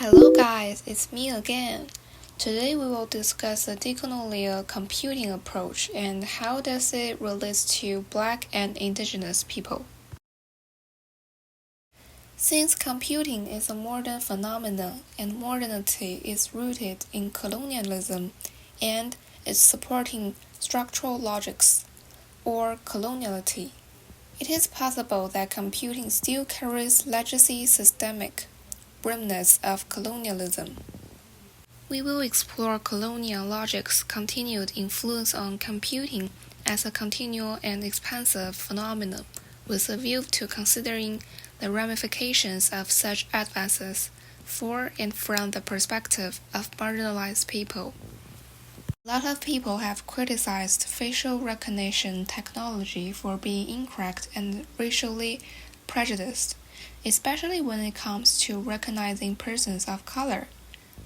Hello guys, it's me again. Today we will discuss the decolonial computing approach and how does it relate to black and indigenous people. Since computing is a modern phenomenon and modernity is rooted in colonialism and is supporting structural logics or coloniality, it is possible that computing still carries legacy systemic remnants of colonialism. We will explore colonial logic's continued influence on computing as a continual and expansive phenomenon, with a view to considering the ramifications of such advances for and from the perspective of marginalized people. A lot of people have criticized facial recognition technology for being incorrect and racially prejudiced, especially when it comes to recognizing persons of color.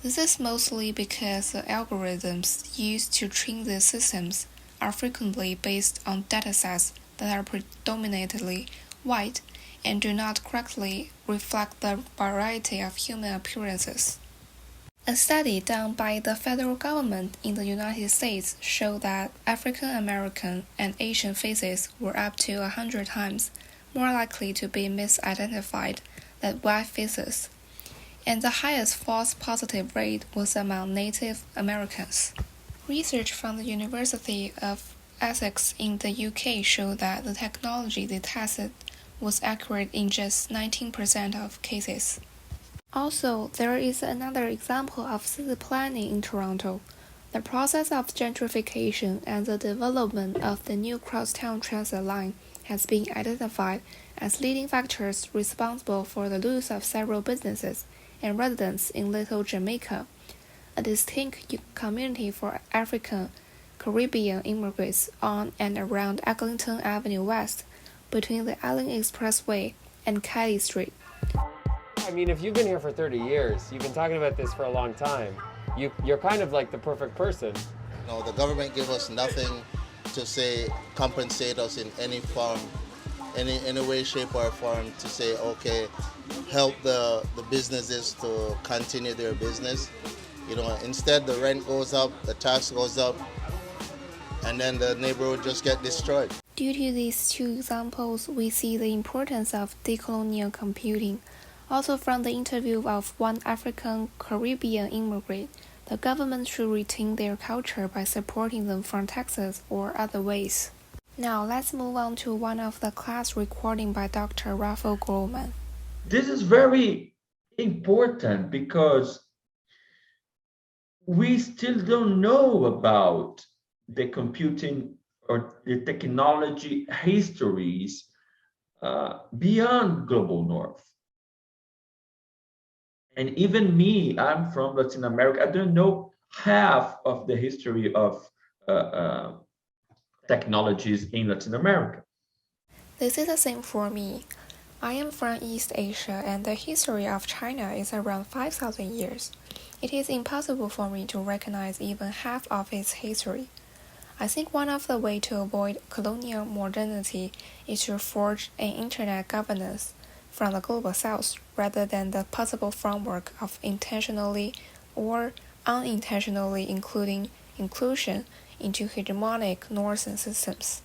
This is mostly because the algorithms used to train these systems are frequently based on datasets that are predominantly white and do not correctly reflect the variety of human appearances. A study done by the federal government in the United States showed that African American and Asian faces were up to 100 times more likely to be misidentified than white faces, and the highest false positive rate was among Native Americans. Research from the University of Essex in the UK showed that the technology they tested was accurate in just 19% of cases. Also, there is another example of city planning in Toronto. The process of gentrification and the development of the new crosstown transit line has been identified as leading factors responsible for the loss of several businesses and residents in Little Jamaica, a distinct community for African Caribbean immigrants on and around Eglinton Avenue West, between the Island Expressway and Kelly Street. I mean, if you've been here for 30 years, you've been talking about this for a long time. You're kind of like the perfect person. No, the government give us nothing to say compensate us in any form, any way, shape, or form to say, okay, help the businesses to continue their business. Instead the rent goes up, the tax goes up, and then the neighborhood just get destroyed. Due to these two examples, we see the importance of decolonial computing. Also from the interview of one African Caribbean immigrant, the government should retain their culture by supporting them from taxes or other ways. Now let's move on to one of the class recording by Dr. Raphael Grohman. This is very important because we still don't know about the computing or the technology histories beyond global north. And even me, I'm from Latin America, I don't know half of the history of technologies in Latin America. This is the same for me. I am from East Asia and the history of China is around 5,000 years. It is impossible for me to recognize even half of its history. I think one of the ways to avoid colonial modernity is to forge an internet governance from the global south rather than the possible framework of intentionally or unintentionally inclusion into hegemonic northern systems.